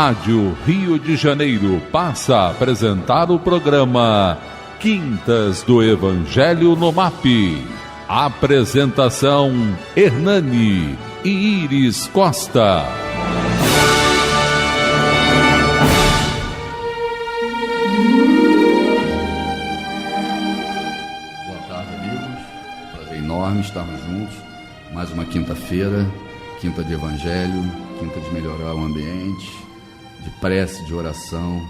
Rádio Rio de Janeiro passa a apresentar o programa Quintas do Evangelho no MAP. Apresentação: Hernani e Iris Costa. Boa tarde, amigos. Prazer enorme estarmos juntos. Mais uma quinta-feira, quinta de Evangelho, quinta de melhorar o ambiente, de prece, de oração.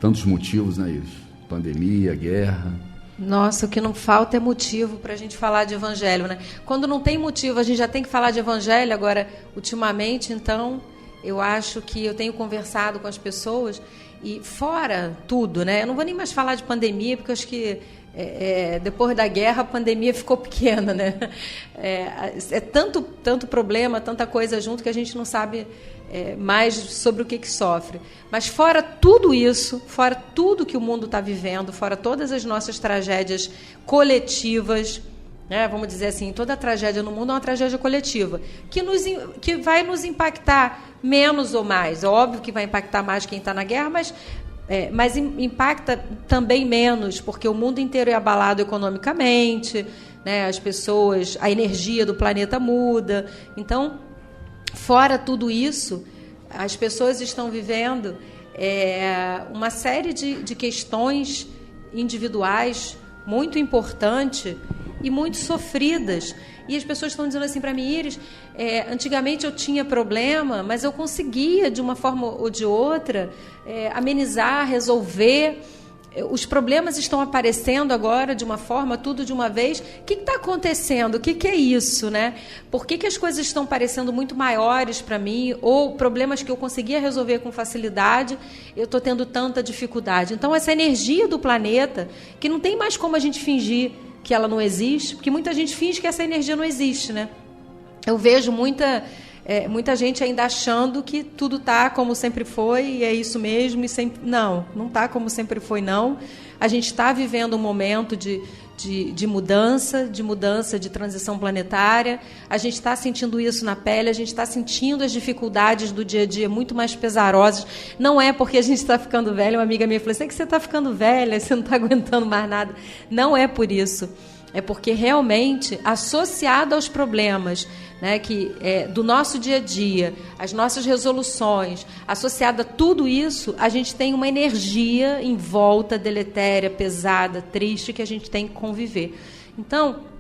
Tantos motivos, né, Iris? Pandemia, guerra. Nossa, o que não falta é motivo para a gente falar de Evangelho, né? Quando não tem motivo, a gente já tem que falar de Evangelho. Agora, ultimamente, então, eu acho que eu tenho conversado com as pessoas e fora tudo, né? Eu não vou nem mais falar de pandemia, porque eu acho que depois da guerra a pandemia ficou pequena, né? É tanto problema, tanta coisa junto que a gente não sabe mais sobre o que sofre. Mas fora tudo isso, fora tudo que o mundo está vivendo, fora todas as nossas tragédias coletivas, né, vamos dizer assim, toda tragédia no mundo é uma tragédia coletiva, que vai nos impactar menos ou mais. É óbvio que vai impactar mais quem está na guerra, mas impacta também menos, porque o mundo inteiro é abalado economicamente, né, as pessoas, a energia do planeta muda. Então, fora tudo isso, as pessoas estão vivendo uma série de questões individuais muito importantes e muito sofridas. E as pessoas estão dizendo assim para mim: Iris, antigamente eu tinha problema, mas eu conseguia, de uma forma ou de outra, amenizar, resolver. Os problemas estão aparecendo agora de uma forma, tudo de uma vez. O que está acontecendo? O que é isso, né? Por que as coisas estão parecendo muito maiores para mim? Ou problemas que eu conseguia resolver com facilidade, eu estou tendo tanta dificuldade? Então, essa energia do planeta, que não tem mais como a gente fingir que ela não existe, porque muita gente finge que essa energia não existe, né? Eu vejo muita gente ainda achando que tudo está como sempre foi, e é isso mesmo, e sempre... Não está como sempre foi, não. A gente está vivendo um momento de mudança, de transição planetária. A gente está sentindo isso na pele, a gente está sentindo as dificuldades do dia a dia muito mais pesarosas. Não é porque a gente está ficando velha. Uma amiga minha falou assim: é que você está ficando velha, você não está aguentando mais nada. Não é por isso. É porque realmente, associado aos problemas, né, do nosso dia a dia, as nossas resoluções, associado a tudo isso, a gente tem uma energia em volta, deletéria, pesada, triste, que a gente tem que conviver. Então,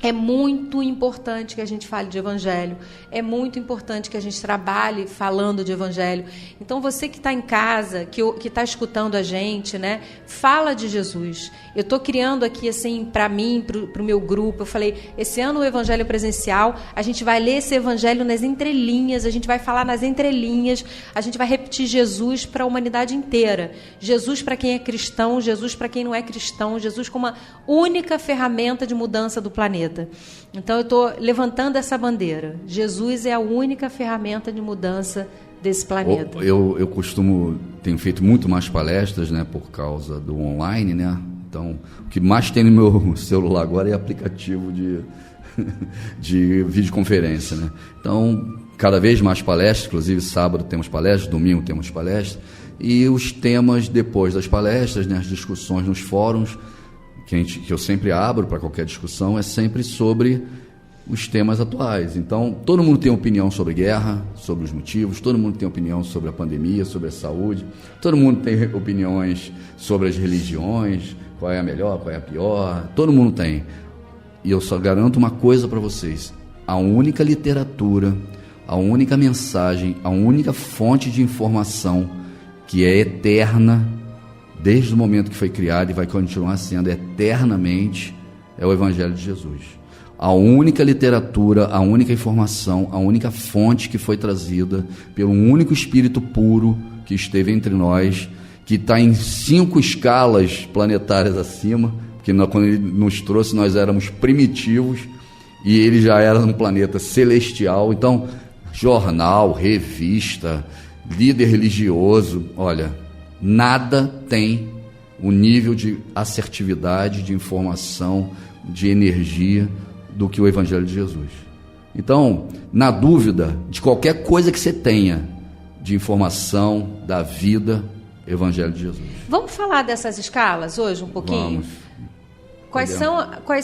é muito importante que a gente fale de Evangelho, é muito importante que a gente trabalhe falando de Evangelho. Então, você que está em casa, que está escutando a gente, né, fala de Jesus. Eu estou criando aqui, assim, para mim, para o meu grupo, eu falei, esse ano o Evangelho presencial, a gente vai ler esse Evangelho nas entrelinhas, a gente vai falar nas entrelinhas, a gente vai repetir Jesus para a humanidade inteira. Jesus para quem é cristão, Jesus para quem não é cristão, Jesus como uma única ferramenta de mudança do planeta. Então, eu estou levantando essa bandeira. Jesus é a única ferramenta de mudança desse planeta. Eu tenho feito muito mais palestras, né, por causa do online, né? Então, o que mais tem no meu celular agora é aplicativo de videoconferência, né? Então, cada vez mais palestras, inclusive sábado temos palestras, domingo temos palestras, e os temas depois das palestras, né, as discussões nos fóruns, que eu sempre abro para qualquer discussão, é sempre sobre os temas atuais. Então, todo mundo tem opinião sobre guerra, sobre os motivos, todo mundo tem opinião sobre a pandemia, sobre a saúde, todo mundo tem opiniões sobre as religiões, qual é a melhor, qual é a pior, todo mundo tem. E eu só garanto uma coisa para vocês: a única literatura, a única mensagem, a única fonte de informação que é eterna, desde o momento que foi criado e vai continuar sendo eternamente, é o Evangelho de Jesus. A única literatura, a única informação, a única fonte que foi trazida pelo único Espírito puro que esteve entre nós, que está em 5 escalas planetárias acima, porque quando ele nos trouxe nós éramos primitivos e ele já era um planeta celestial. Então, jornal, revista, líder religioso, olha, nada tem o nível de assertividade, de informação, de energia do que o Evangelho de Jesus. Então, na dúvida de qualquer coisa que você tenha, de informação da vida, Evangelho de Jesus. Vamos falar dessas escalas hoje um pouquinho? Vamos. Quais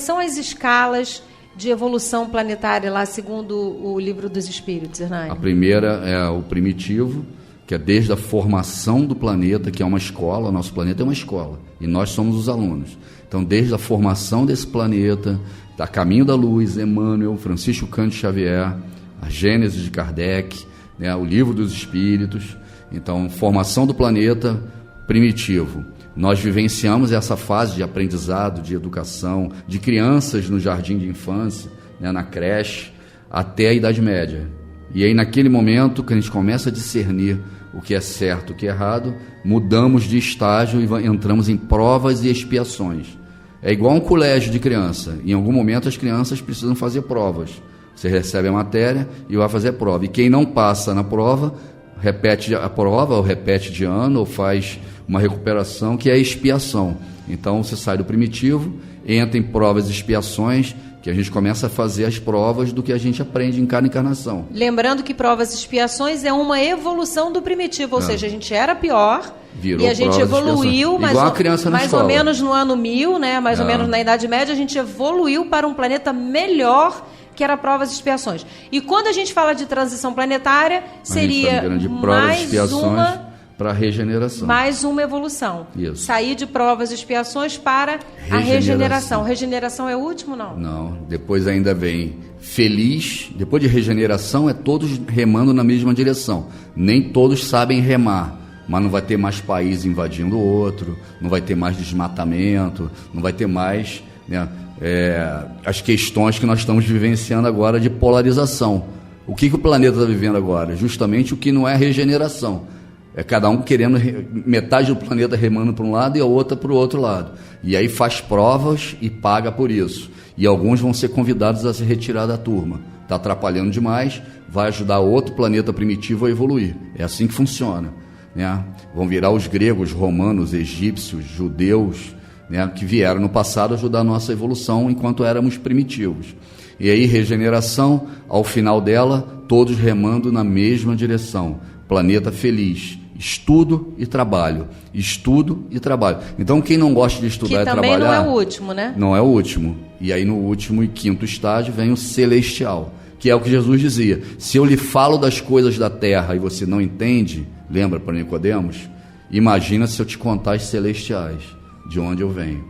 são as escalas de evolução planetária lá, segundo o Livro dos Espíritos, Hernani? A primeira é o primitivo, que é desde a formação do planeta, que é uma escola. O nosso planeta é uma escola e nós somos os alunos. Então, desde a formação desse planeta, a Caminho da Luz, Emmanuel, Francisco Cândido Xavier, a Gênese de Kardec, né, o Livro dos Espíritos. Então, formação do planeta, primitivo. Nós vivenciamos essa fase de aprendizado, de educação, de crianças no jardim de infância, né, na creche, até a Idade Média. E aí, naquele momento que a gente começa a discernir o que é certo, o que é errado, mudamos de estágio e entramos em provas e expiações. É igual um colégio de criança. Em algum momento as crianças precisam fazer provas. Você recebe a matéria e vai fazer a prova. E quem não passa na prova, repete a prova, ou repete de ano, ou faz uma recuperação, que é a expiação. Então você sai do primitivo, entra em provas e expiações, que a gente começa a fazer as provas do que a gente aprende em cada encarnação. Lembrando que provas e expiações é uma evolução do primitivo, ou seja, a gente era pior, virou, e a gente evoluiu, mais ou menos no ano 1000, né, mais ou menos na Idade Média, a gente evoluiu para um planeta melhor, que era provas e expiações. E quando a gente fala de transição planetária, seria para regeneração. Mais uma evolução. Isso. Sair de provas e expiações para a regeneração. Regeneração é o último, não? Não. Depois ainda vem feliz. Depois de regeneração, é todos remando na mesma direção. Nem todos sabem remar. Mas não vai ter mais país invadindo o outro, não vai ter mais desmatamento, não vai ter mais, né, as questões que nós estamos vivenciando agora de polarização. O que o planeta está vivendo agora? Justamente o que não é regeneração. É cada um querendo, metade do planeta remando para um lado e a outra para o outro lado. E aí faz provas e paga por isso. E alguns vão ser convidados a se retirar da turma. Está atrapalhando demais, vai ajudar outro planeta primitivo a evoluir. É assim que funciona, né? Vão virar os gregos, romanos, egípcios, judeus, né, que vieram no passado ajudar a nossa evolução enquanto éramos primitivos. E aí regeneração, ao final dela, todos remando na mesma direção. Planeta feliz. Estudo e trabalho. Estudo e trabalho. Então, quem não gosta de estudar e trabalhar... Que também não é o último, né? Não é o último. E aí, no último e quinto estágio, vem o celestial, que é o que Jesus dizia. Se eu lhe falo das coisas da terra e você não entende, lembra para Nicodemos? Imagina se eu te contar as celestiais, de onde eu venho.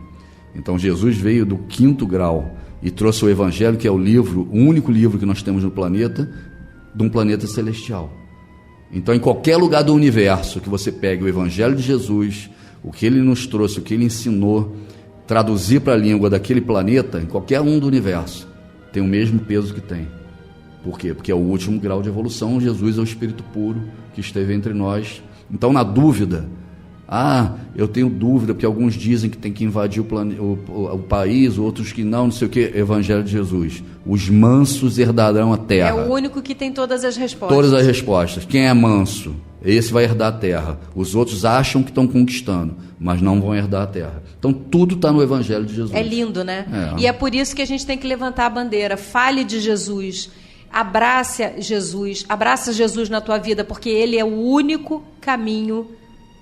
Então, Jesus veio do quinto grau e trouxe o Evangelho, que é o único livro que nós temos no planeta, de um planeta celestial. Então, em qualquer lugar do universo que você pegue o Evangelho de Jesus, o que ele nos trouxe, o que ele ensinou, traduzir para a língua daquele planeta, em qualquer um do universo, tem o mesmo peso que tem. Por quê? Porque é o último grau de evolução. Jesus é o Espírito puro que esteve entre nós. Então, na dúvida, eu tenho dúvida, porque alguns dizem que tem que invadir o país, outros que não sei o que, Evangelho de Jesus. Os mansos herdarão a terra. É o único que tem todas as respostas. Todas as respostas. Quem é manso, esse vai herdar a terra. Os outros acham que estão conquistando, mas não vão herdar a terra. Então, tudo está no Evangelho de Jesus. É lindo, né? E é por isso que a gente tem que levantar a bandeira. Fale de Jesus. Abraça Jesus na tua vida, porque Ele é o único caminho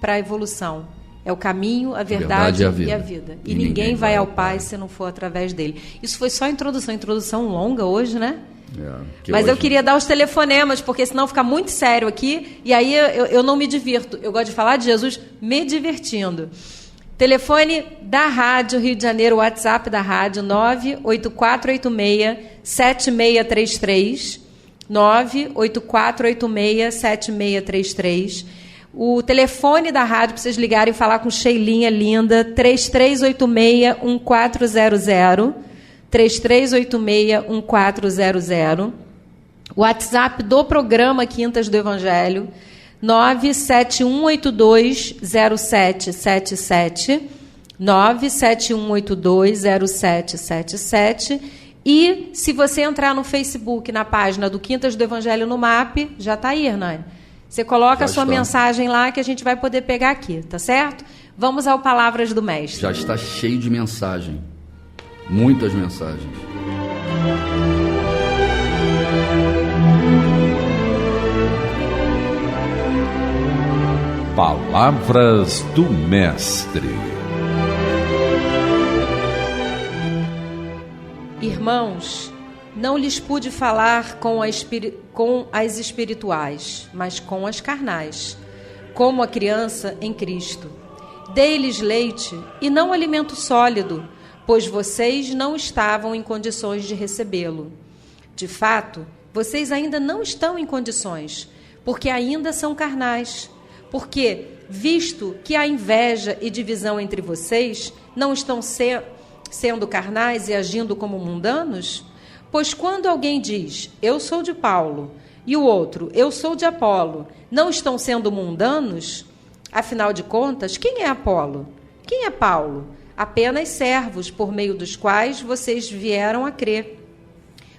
para a evolução. É o caminho, a verdade e a vida. E ninguém vai ao Pai se não for através dele. Isso foi só a introdução longa hoje, né? Mas eu queria dar os telefonemas, porque senão fica muito sério aqui, e aí eu não me divirto. Eu gosto de falar de Jesus me divertindo. Telefone da Rádio Rio de Janeiro, WhatsApp da Rádio, 98486-7633, 98486-7633. O telefone da rádio, para vocês ligarem e falar com Sheilinha linda, 3386-1400, 3386-1400. O WhatsApp do programa Quintas do Evangelho, 971820777, 971820777. E se você entrar no Facebook, na página do Quintas do Evangelho no MAP, já está aí, Hernani. Você coloca a sua mensagem lá que a gente vai poder pegar aqui, tá certo? Vamos ao Palavras do Mestre. Já está cheio de mensagem. Muitas mensagens. Palavras do Mestre. Irmãos, não lhes pude falar com as espirituais, mas com as carnais, como a criança em Cristo. Dei-lhes leite e não alimento sólido, pois vocês não estavam em condições de recebê-lo. De fato, vocês ainda não estão em condições, porque ainda são carnais. Porque, visto que há inveja e divisão entre vocês, não estão sendo carnais e agindo como mundanos? Pois quando alguém diz, eu sou de Paulo, e o outro, eu sou de Apolo, não estão sendo mundanos? Afinal de contas, quem é Apolo? Quem é Paulo? Apenas servos por meio dos quais vocês vieram a crer,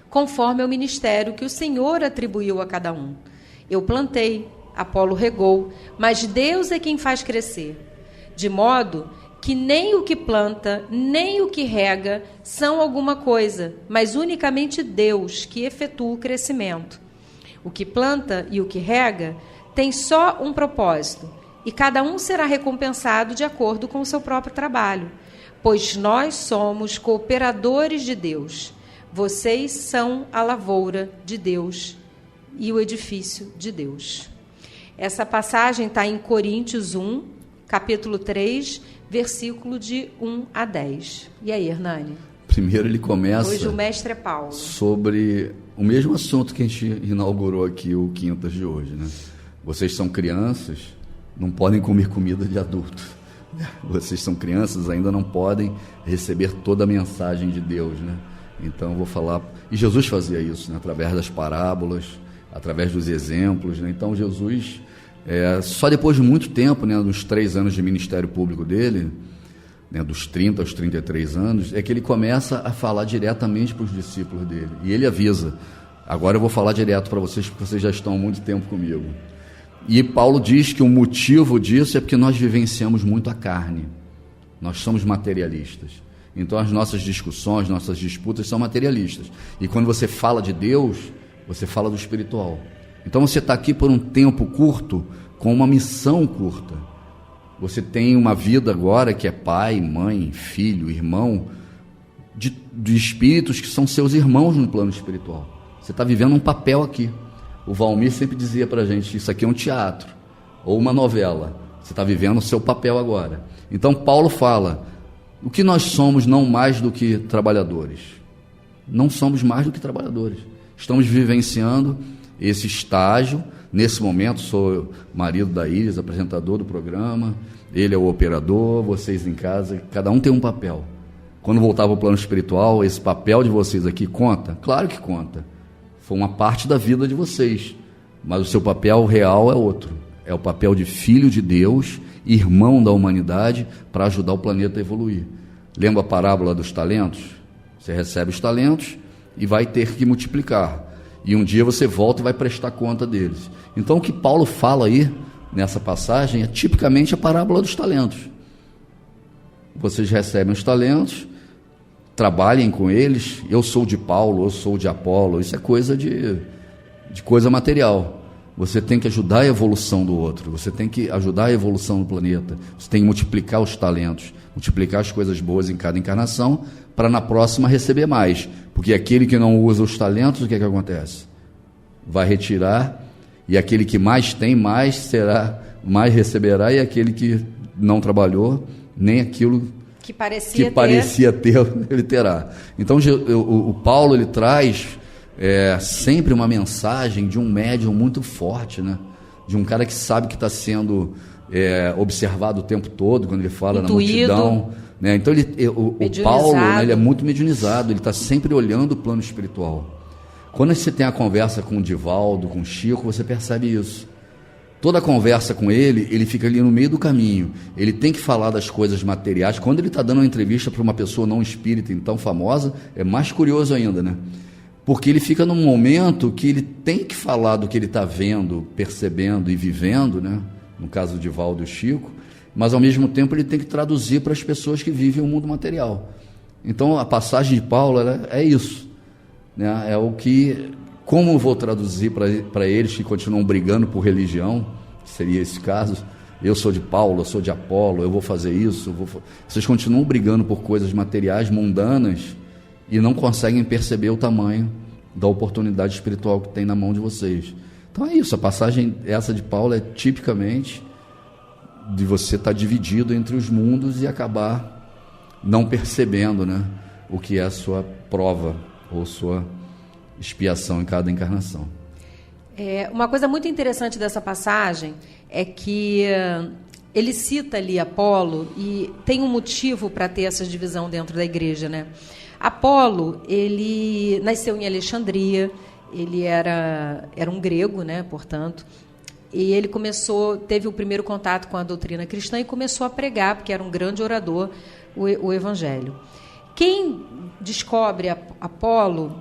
conforme o ministério que o Senhor atribuiu a cada um. Eu plantei, Apolo regou, mas Deus é quem faz crescer. De modo que nem o que planta, nem o que rega são alguma coisa, mas unicamente Deus que efetua o crescimento. O que planta e o que rega tem só um propósito, e cada um será recompensado de acordo com o seu próprio trabalho, pois nós somos cooperadores de Deus. Vocês são a lavoura de Deus e o edifício de Deus. Essa passagem está em Coríntios 1, capítulo 3, versículo de 1 a 10. E aí, Hernani? Primeiro ele começa... Hoje o mestre é Paulo. Sobre o mesmo assunto que a gente inaugurou aqui, o Quintas de hoje, né? Vocês são crianças, não podem comer comida de adulto. Vocês são crianças, ainda não podem receber toda a mensagem de Deus, né? Então eu vou falar... E Jesus fazia isso, né? Através das parábolas, através dos exemplos, né? Então Jesus, só depois de muito tempo, né, dos 3 anos de ministério público dele, né, dos 30 aos 33 anos, é que ele começa a falar diretamente para os discípulos dele. E ele avisa, agora eu vou falar direto para vocês, porque vocês já estão há muito tempo comigo. E Paulo diz que o motivo disso é porque nós vivenciamos muito a carne. Nós somos materialistas. Então as nossas discussões, nossas disputas são materialistas. E quando você fala de Deus, você fala do espiritual. Então você está aqui por um tempo curto, com uma missão curta. Você tem uma vida agora que é pai, mãe, filho, irmão, de espíritos que são seus irmãos no plano espiritual. Você está vivendo um papel aqui. O Valmir sempre dizia para a gente, isso aqui é um teatro, ou uma novela. Você está vivendo o seu papel agora. Então Paulo fala, o que nós somos não mais do que trabalhadores. Não somos mais do que trabalhadores. Estamos vivenciando esse estágio. Nesse momento, sou marido da Iris, apresentador do programa. Ele é o operador, vocês em casa. Cada um tem um papel. Quando voltar para o plano espiritual, esse papel de vocês aqui conta? Claro que conta. Foi uma parte da vida de vocês. Mas o seu papel real é outro. É o papel de filho de Deus, irmão da humanidade, para ajudar o planeta a evoluir. Lembra a parábola dos talentos? Você recebe os talentos e vai ter que multiplicar. E um dia você volta e vai prestar conta deles. Então o que Paulo fala aí, nessa passagem, é tipicamente a parábola dos talentos. Vocês recebem os talentos, trabalhem com eles, eu sou de Paulo, eu sou de Apolo, isso é coisa de coisa material. Você tem que ajudar a evolução do outro, você tem que ajudar a evolução do planeta, você tem que multiplicar os talentos, multiplicar as coisas boas em cada encarnação, para na próxima receber mais, porque aquele que não usa os talentos, o que é que acontece? Vai retirar, e aquele que mais tem, mais receberá, e aquele que não trabalhou, nem aquilo que parecia ter, ele terá. Então o Paulo, ele traz sempre uma mensagem de um médium muito forte, né? De um cara que sabe que está sendo observado o tempo todo, quando ele fala intuído, na multidão, né? Então o Paulo, né, ele é muito mediunizado, ele está sempre olhando o plano espiritual. Quando você tem a conversa com o Divaldo, com o Chico, você percebe isso. Toda a conversa com ele fica ali no meio do caminho. Ele tem que falar das coisas materiais. Quando ele está dando uma entrevista para uma pessoa não espírita, então famosa, é mais curioso ainda, né? Porque ele fica num momento que ele tem que falar do que ele está vendo, percebendo e vivendo, né? No caso do Divaldo e o Chico, mas ao mesmo tempo ele tem que traduzir para as pessoas que vivem o mundo material. Então a passagem de Paulo é isso, né? É o que... Como eu vou traduzir para eles que continuam brigando por religião, seria esse caso, eu sou de Paulo, eu sou de Apolo, eu vou fazer isso, vocês continuam brigando por coisas materiais, mundanas, e não conseguem perceber o tamanho da oportunidade espiritual que tem na mão de vocês. Então é isso, a passagem essa de Paulo é tipicamente de você estar dividido entre os mundos e acabar não percebendo, né, o que é a sua prova ou sua expiação em cada encarnação. Uma coisa muito interessante dessa passagem é que ele cita ali Apolo e tem um motivo para ter essa divisão dentro da igreja, né? Apolo, ele nasceu em Alexandria, ele era um grego, né, portanto, e ele teve o primeiro contato com a doutrina cristã e começou a pregar, porque era um grande orador, o evangelho. Quem descobre Apolo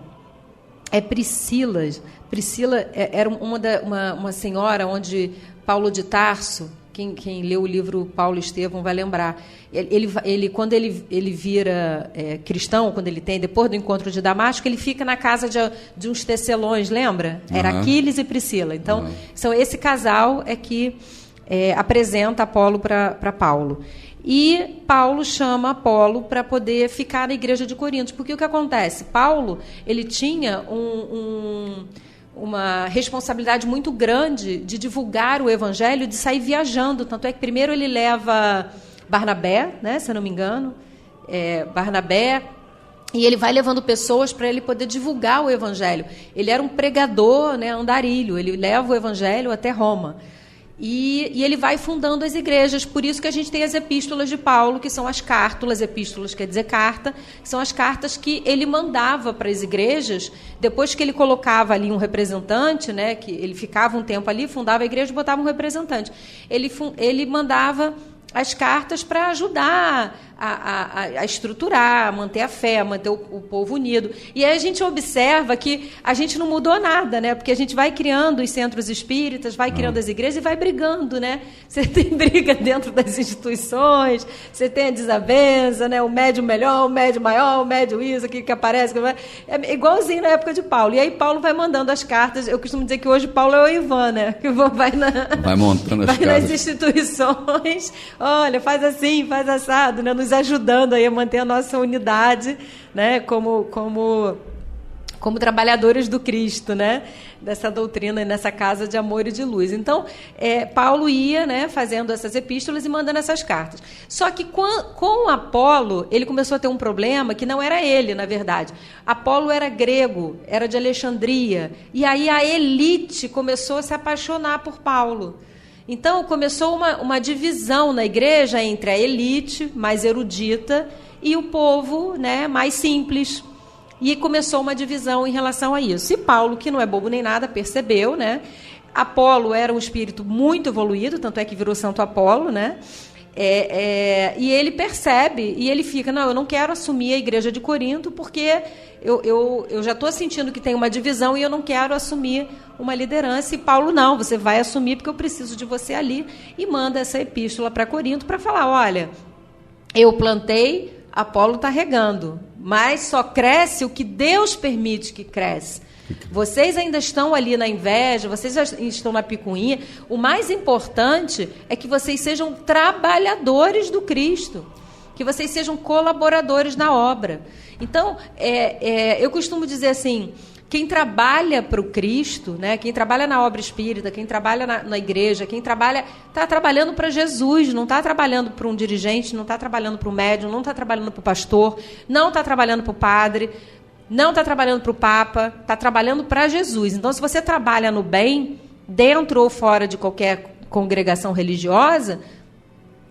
é Priscila. Priscila era uma senhora onde Paulo de Tarso, quem leu o livro Paulo e Estevão vai lembrar, quando ele vira cristão, quando ele depois do encontro de Damasco, ele fica na casa de uns tecelões, lembra? Era Aquiles e Priscila. Então, esse casal é que apresenta Apolo para Paulo. E Paulo chama Apolo para poder ficar na igreja de Corinto. Porque o que acontece? Paulo, ele tinha uma responsabilidade muito grande de divulgar o evangelho, de sair viajando. Tanto é que primeiro ele leva Barnabé, né, se eu não me engano, Barnabé, e ele vai levando pessoas para ele poder divulgar o evangelho. Ele era um pregador, né, andarilho, ele leva o evangelho até Roma. E ele vai fundando as igrejas, por isso que a gente tem as epístolas de Paulo, que são as cártulas, epístolas quer dizer carta, são as cartas que ele mandava para as igrejas, depois que ele colocava ali um representante, né, que ele ficava um tempo ali, fundava a igreja e botava um representante. Ele mandava as cartas para ajudar a estruturar, a manter a fé, a manter o povo unido. E aí a gente observa que a gente não mudou nada, né? Porque a gente vai criando os centros espíritas, vai criando as igrejas e vai brigando, né? Você tem briga dentro das instituições, você tem a desavença, né? O médio melhor, o médio maior, o médio isso, aqui que aparece. É igualzinho na época de Paulo. E aí Paulo vai mandando as cartas. Eu costumo dizer que hoje Paulo é o Ivan, né? Que vai montando as cartas. Vai nas instituições, olha, faz assim, faz assado, né? Nos ajudando aí a manter a nossa unidade, né, como trabalhadores do Cristo, né, dessa doutrina e nessa casa de amor e de luz. Então, Paulo ia, né, fazendo essas epístolas e mandando essas cartas. Só que com Apolo, ele começou a ter um problema que não era ele, na verdade. Apolo era grego, era de Alexandria, e aí a elite começou a se apaixonar por Paulo. Então, começou uma divisão na igreja entre a elite, mais erudita, e o povo, né, mais simples. E começou uma divisão em relação a isso. E Paulo, que não é bobo nem nada, percebeu, né? Apolo era um espírito muito evoluído, tanto é que virou Santo Apolo, né? E ele percebe, e ele fica, não, eu não quero assumir a igreja de Corinto, porque eu já estou sentindo que tem uma divisão e eu não quero assumir uma liderança. E Paulo, não, você vai assumir porque eu preciso de você ali. E manda essa epístola para Corinto para falar, olha, eu plantei, Apolo está regando, mas só cresce o que Deus permite que cresce. Vocês ainda estão ali na inveja, vocês já estão na picuinha. O mais importante é que vocês sejam trabalhadores do Cristo, que vocês sejam colaboradores na obra. Então, eu costumo dizer assim, quem trabalha para o Cristo, né, quem trabalha na obra espírita, quem trabalha na igreja, quem trabalha, está trabalhando para Jesus, não está trabalhando para um dirigente, não está trabalhando para o médium, não está trabalhando para o pastor, não está trabalhando para o padre, não está trabalhando para o Papa, está trabalhando para Jesus. Então, se você trabalha no bem, dentro ou fora de qualquer congregação religiosa,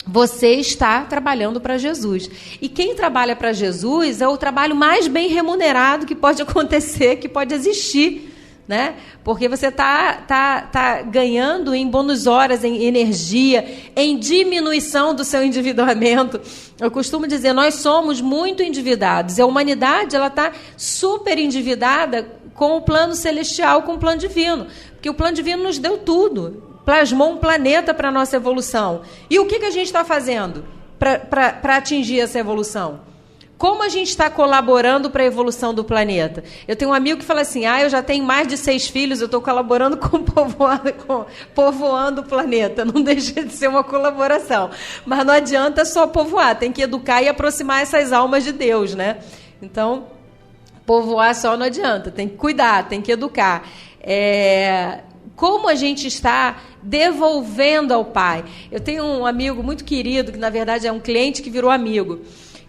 você está trabalhando para Jesus. E quem trabalha para Jesus é o trabalho mais bem remunerado que pode acontecer, que pode existir, né? Porque você tá ganhando em bônus horas, em energia, em diminuição do seu endividamento. Eu costumo dizer, nós somos muito endividados. A humanidade está super endividada com o plano celestial, com o plano divino. Porque o plano divino nos deu tudo. Plasmou um planeta para a nossa evolução. E o que a gente está fazendo para atingir essa evolução? como a gente está colaborando para a evolução do planeta? Eu tenho um amigo que fala assim, eu já tenho mais de 6 filhos, eu estou colaborando com povoando o planeta. Não deixa de ser uma colaboração. Mas não adianta só povoar, tem que educar e aproximar essas almas de Deus, né? Então, povoar só não adianta, tem que cuidar, tem que educar. Como a gente está devolvendo ao Pai. Eu tenho um amigo muito querido, que na verdade é um cliente que virou amigo,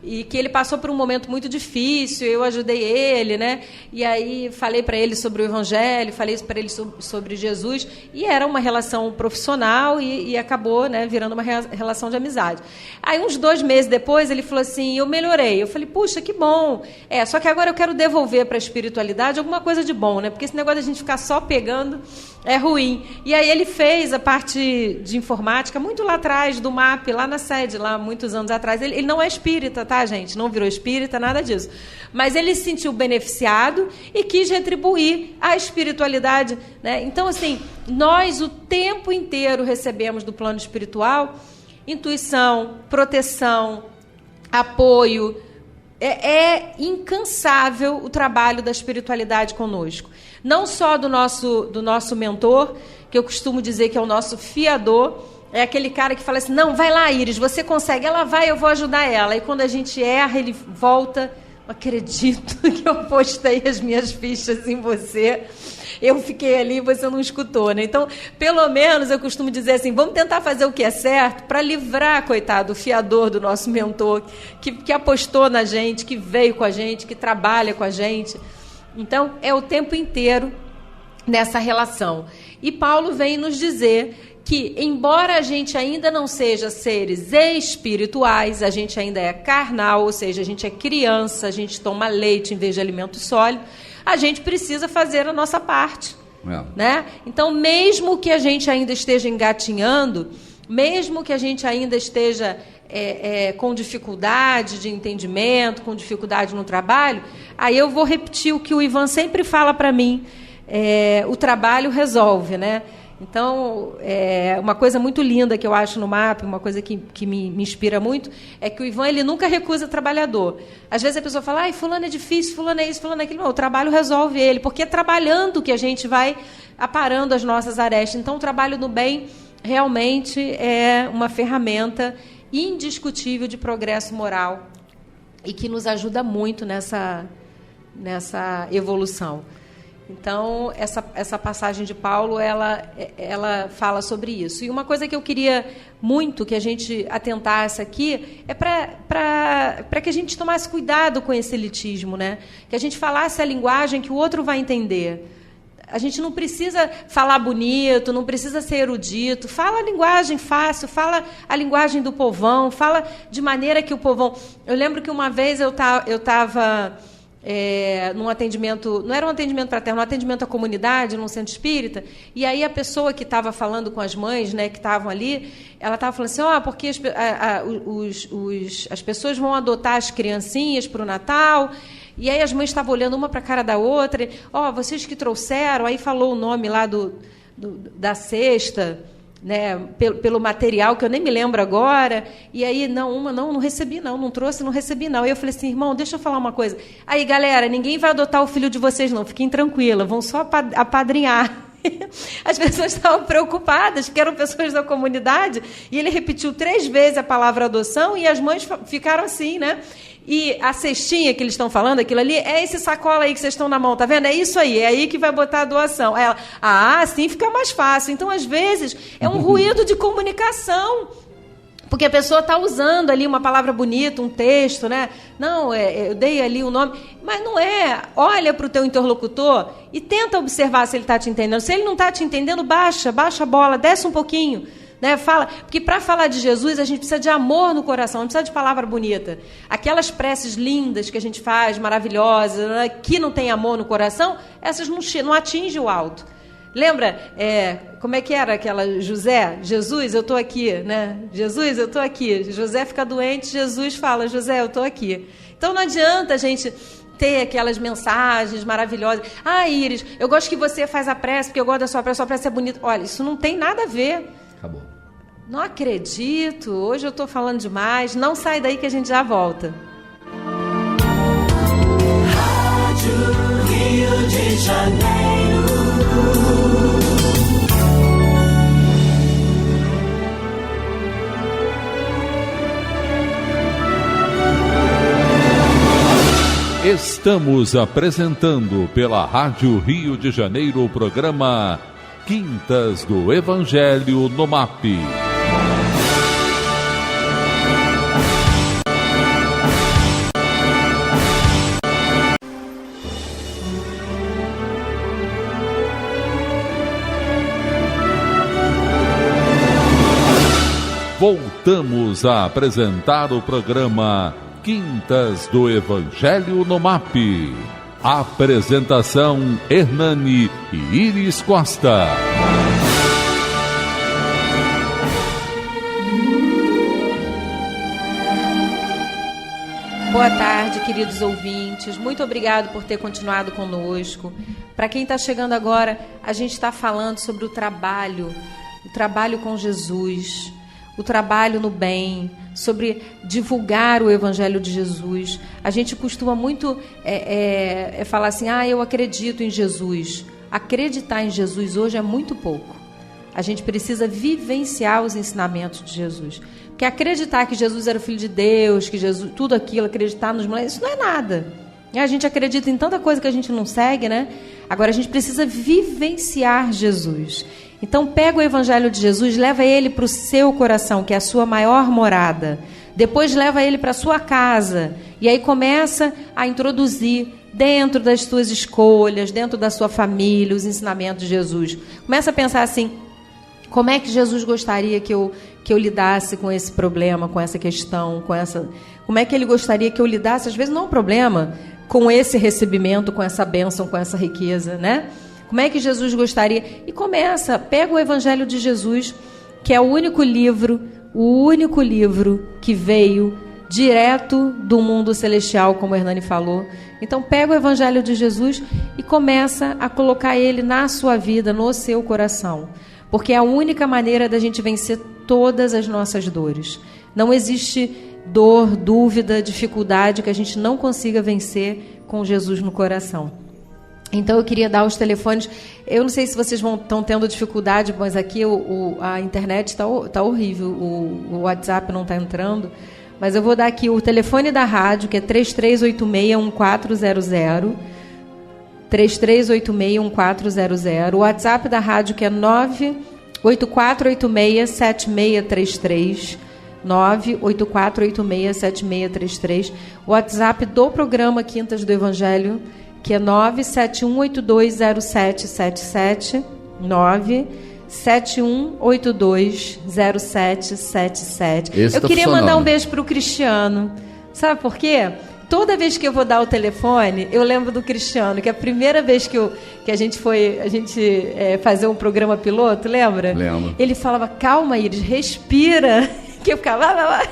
e que ele passou por um momento muito difícil, eu ajudei ele, né? E aí falei para ele sobre o Evangelho, falei para ele sobre Jesus, e era uma relação profissional e acabou, né, virando uma relação de amizade. Aí uns 2 meses depois ele falou assim, eu melhorei. Eu falei, puxa, que bom. Só que agora eu quero devolver para a espiritualidade alguma coisa de bom, né? Porque esse negócio de a gente ficar só pegando é ruim. E aí ele fez a parte de informática muito lá atrás, do MAP, lá na sede, lá muitos anos atrás. Ele não é espírita, tá, gente? Não virou espírita, nada disso. Mas ele se sentiu beneficiado e quis retribuir a espiritualidade, né? Então, assim, nós o tempo inteiro recebemos do plano espiritual intuição, proteção, apoio. É incansável o trabalho da espiritualidade conosco. Não só do nosso mentor, que eu costumo dizer que é o nosso fiador, é aquele cara que fala assim, não, vai lá, Iris, você consegue, ela vai, eu vou ajudar ela. E quando a gente erra, ele volta, não acredito que eu postei as minhas fichas em você, eu fiquei ali e você não escutou, né? Então, pelo menos eu costumo dizer assim, vamos tentar fazer o que é certo para livrar, coitado, o fiador do nosso mentor, que apostou na gente, que veio com a gente, que trabalha com a gente. Então, é o tempo inteiro nessa relação. E Paulo vem nos dizer que, embora a gente ainda não seja seres espirituais, a gente ainda é carnal, ou seja, a gente é criança, a gente toma leite em vez de alimento sólido, a gente precisa fazer a nossa parte. Né? Então, mesmo que a gente ainda esteja engatinhando, mesmo que a gente ainda esteja com dificuldade de entendimento, com dificuldade no trabalho, aí eu vou repetir o que o Ivan sempre fala para mim, o trabalho resolve, né? Então, uma coisa muito linda que eu acho no MAP, uma coisa que me inspira muito, é que o Ivan ele nunca recusa trabalhador. Às vezes a pessoa fala, ai, fulano é difícil, fulano é isso, fulano é aquilo. Não, o trabalho resolve ele, porque é trabalhando que a gente vai aparando as nossas arestas. Então, o trabalho no bem realmente é uma ferramenta indiscutível de progresso moral e que nos ajuda muito nessa evolução. Então, essa passagem de Paulo, ela fala sobre isso. E uma coisa que eu queria muito que a gente atentasse aqui é para que a gente tomasse cuidado com esse elitismo, né? Que a gente falasse a linguagem que o outro vai entender. A gente não precisa falar bonito, não precisa ser erudito. Fala a linguagem fácil, fala a linguagem do povão, fala de maneira que o povão... Eu lembro que uma vez eu estava... num atendimento, não era um atendimento fraterno, um atendimento à comunidade, num centro espírita, e aí a pessoa que estava falando com as mães, né, que estavam ali, ela estava falando assim, porque as pessoas vão adotar as criancinhas para o Natal, e aí as mães estavam olhando uma para a cara da outra, vocês que trouxeram, aí falou o nome lá da cesta, né, pelo material, que eu nem me lembro agora, e aí, não recebi não trouxe, não recebi não. E eu falei assim, irmão, deixa eu falar uma coisa. Aí, galera, ninguém vai adotar o filho de vocês não, fiquem tranquilos, vão só apadrinhar. As pessoas estavam preocupadas, porque eram pessoas da comunidade, e ele repetiu 3 vezes a palavra adoção, e as mães ficaram assim, né? E a cestinha que eles estão falando, aquilo ali, é esse sacola aí que vocês estão na mão, tá vendo? É isso aí, é aí que vai botar a doação. Aí ela, assim fica mais fácil. Então, às vezes, é um ruído de comunicação, porque a pessoa está usando ali uma palavra bonita, um texto, né? Não, eu dei ali o nome, mas não é. Olha para o teu interlocutor e tenta observar se ele está te entendendo. Se ele não está te entendendo, baixa a bola, desce um pouquinho. Né? Porque para falar de Jesus a gente precisa de amor no coração, não precisa de palavra bonita. Aquelas preces lindas que a gente faz, maravilhosas, né? Que não tem amor no coração, essas não atingem o alto. Lembra, como é que era aquela José? Jesus, eu estou aqui, né? Jesus, eu estou aqui. José fica doente, Jesus fala, José, eu estou aqui. Então não adianta a gente ter aquelas mensagens maravilhosas. Iris, eu gosto que você faz a prece, porque eu gosto da sua prece é bonita. Olha, isso não tem nada a ver. Acabou. Não acredito, hoje eu estou falando demais. Não sai daí que a gente já volta. Estamos apresentando pela Rádio Rio de Janeiro o programa Quintas do Evangelho no MAP. Voltamos a apresentar o programa Quintas do Evangelho no MAP. Apresentação: Hernani e Iris Costa. Boa tarde, queridos ouvintes. Muito obrigado por ter continuado conosco. Para quem está chegando agora, a gente está falando sobre o trabalho com Jesus, o trabalho no bem, sobre divulgar o Evangelho de Jesus. A gente costuma muito falar assim, eu acredito em Jesus. Acreditar em Jesus hoje é muito pouco. A gente precisa vivenciar os ensinamentos de Jesus. Porque acreditar que Jesus era o Filho de Deus, que Jesus, tudo aquilo, acreditar nos milagres, isso não é nada. A gente acredita em tanta coisa que a gente não segue, né? Agora a gente precisa vivenciar Jesus. Então pega o Evangelho de Jesus, leva ele para o seu coração, que é a sua maior morada. Depois leva ele para a sua casa. E aí começa a introduzir dentro das suas escolhas, dentro da sua família, os ensinamentos de Jesus. Começa a pensar assim, como é que Jesus gostaria que eu lidasse com esse problema, com essa questão, como é que ele gostaria que eu lidasse, às vezes não é um problema, com esse recebimento, com essa bênção, com essa riqueza, né? Como é que Jesus gostaria? E pega o Evangelho de Jesus, que é o único livro que veio direto do mundo celestial, como o Hernani falou. Então pega o Evangelho de Jesus e começa a colocar ele na sua vida, no seu coração. Porque é a única maneira da gente vencer todas as nossas dores. Não existe dor, dúvida, dificuldade que a gente não consiga vencer com Jesus no coração. Então eu queria dar os telefones. Eu não sei se vocês estão tendo dificuldade, mas aqui a internet está horrível, o WhatsApp não está entrando. Mas eu vou dar aqui o telefone da rádio, que é 3386-1400. 3386-1400. O WhatsApp da rádio, que é 98486-7633. 98486-7633. O WhatsApp do programa Quintas do Evangelho, que é 971820777, 971820777. Eu queria mandar um beijo para o Cristiano. Sabe por quê? Toda vez que eu vou dar o telefone, eu lembro do Cristiano, que a primeira vez que a gente foi fazer um programa piloto, lembra? Lembro. Ele falava, calma, Iris, respira. Que eu ficava,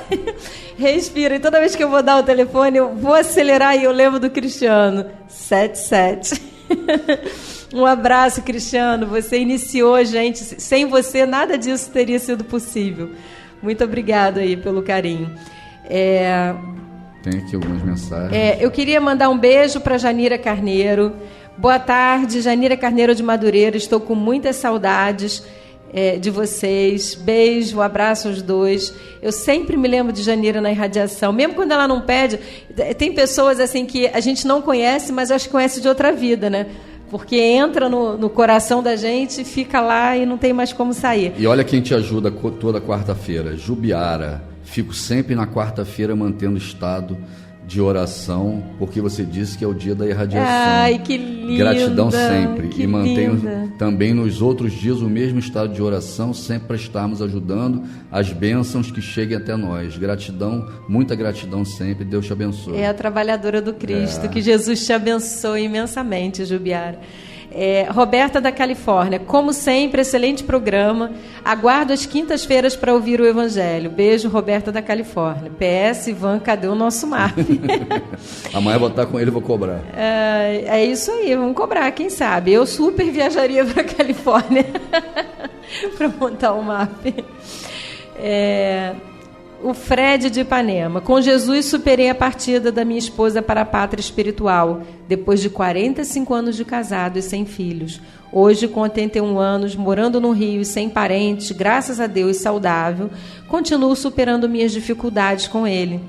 respira. E toda vez que eu vou dar o telefone, eu vou acelerar e eu lembro do Cristiano. 77. Um abraço, Cristiano. Você iniciou, gente. Sem você, nada disso teria sido possível. Muito obrigada aí pelo carinho. Tem aqui algumas mensagens. Eu queria mandar um beijo para Janira Carneiro. Boa tarde, Janira Carneiro de Madureira. Estou com muitas saudades de vocês. Beijo, um abraço aos dois. Eu sempre me lembro de Janira na irradiação, mesmo quando ela não pede. Tem pessoas assim que a gente não conhece, mas acho que conhece de outra vida, né? Porque entra no coração da gente, fica lá e não tem mais como sair. E olha quem te ajuda toda quarta-feira, Jubiara. Fico sempre na quarta-feira mantendo estado de oração, porque você disse que é o dia da irradiação. Ai, que linda! Gratidão sempre. Que e mantenho linda. Também nos outros dias o mesmo estado de oração, sempre para estarmos ajudando as bênçãos que cheguem até nós. Gratidão, muita gratidão sempre. Deus te abençoe. É a trabalhadora do Cristo. Que Jesus te abençoe imensamente, Jubiara. Roberta da Califórnia, como sempre, excelente programa. Aguardo as quintas-feiras para ouvir o Evangelho. Beijo, Roberta da Califórnia. PS, Ivan, cadê o nosso MAP? Amanhã vou estar com ele e vou cobrar. É isso aí, vamos cobrar, quem sabe. Eu super viajaria para a Califórnia para montar o MAP. O Fred de Ipanema. Com Jesus superei a partida da minha esposa para a pátria espiritual, depois de 45 anos de casado e sem filhos. Hoje, com 81 anos, morando no Rio e sem parentes, graças a Deus saudável, continuo superando minhas dificuldades com ele.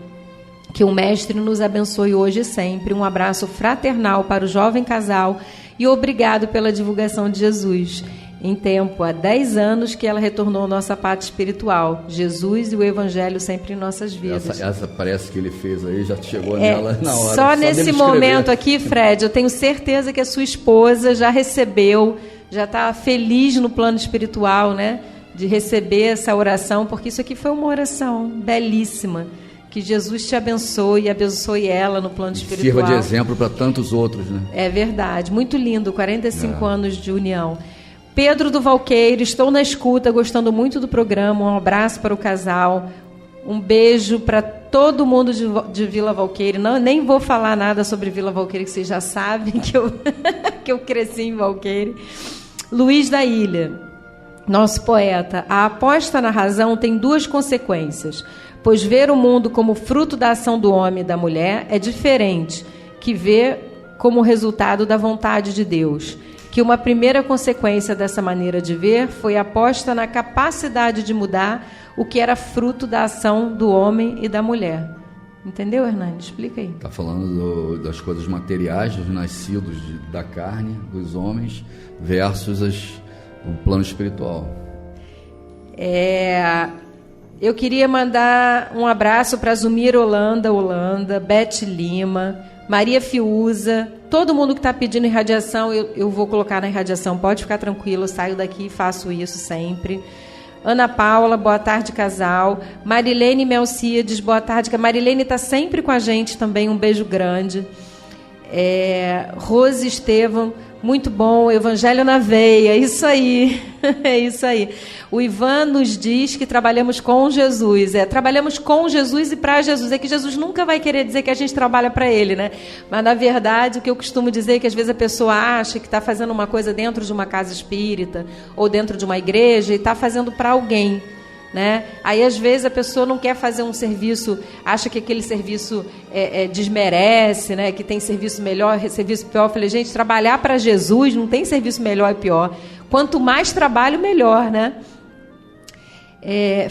Que o Mestre nos abençoe hoje e sempre. Um abraço fraternal para o jovem casal e obrigado pela divulgação de Jesus. Em tempo, há 10 anos que ela retornou à nossa pátria espiritual. Jesus e o Evangelho sempre em nossas vidas. Essa parece que ele fez aí, já chegou nela na hora. Só nesse momento aqui, Fred, eu tenho certeza que a sua esposa já recebeu, já está feliz no plano espiritual, né? De receber essa oração, porque isso aqui foi uma oração belíssima. Que Jesus te abençoe e abençoe ela no plano espiritual. Sirva de exemplo para tantos outros, né? É verdade, muito lindo, 45 anos de união. Pedro do Valqueiro, estou na escuta, gostando muito do programa. Um abraço para o casal. Um beijo para todo mundo de Vila Valqueiro. Não, nem vou falar nada sobre Vila Valqueiro, que vocês já sabem que eu cresci em Valqueiro. Luiz da Ilha, nosso poeta. A aposta na razão tem 2 consequências. Pois ver o mundo como fruto da ação do homem e da mulher é diferente que ver como resultado da vontade de Deus. Que uma primeira consequência dessa maneira de ver foi a aposta na capacidade de mudar o que era fruto da ação do homem e da mulher. Entendeu, Hernani? Explica aí. Está falando das coisas materiais, dos nascidos da carne, dos homens, versus o plano espiritual. Eu queria mandar um abraço para Zumir Holanda, Beth Lima, Maria Fiuza, todo mundo que está pedindo irradiação, eu vou colocar na irradiação, pode ficar tranquilo, eu saio daqui e faço isso sempre. Ana Paula, boa tarde, casal. Marilene Melcíades, boa tarde. A Marilene está sempre com a gente também, um beijo grande. Rose Estevam, muito bom, Evangelho na veia, isso aí, é isso aí. O Ivan nos diz que trabalhamos com Jesus, trabalhamos com Jesus e para Jesus, é que Jesus nunca vai querer dizer que a gente trabalha para Ele, né? Mas, na verdade, o que eu costumo dizer é que às vezes a pessoa acha que está fazendo uma coisa dentro de uma casa espírita ou dentro de uma igreja e está fazendo para alguém, né? Aí, às vezes, a pessoa não quer fazer um serviço, acha que aquele serviço desmerece, né? Que tem serviço melhor, serviço pior. Eu falei, gente, trabalhar para Jesus não tem serviço melhor e pior. Quanto mais trabalho, melhor, né?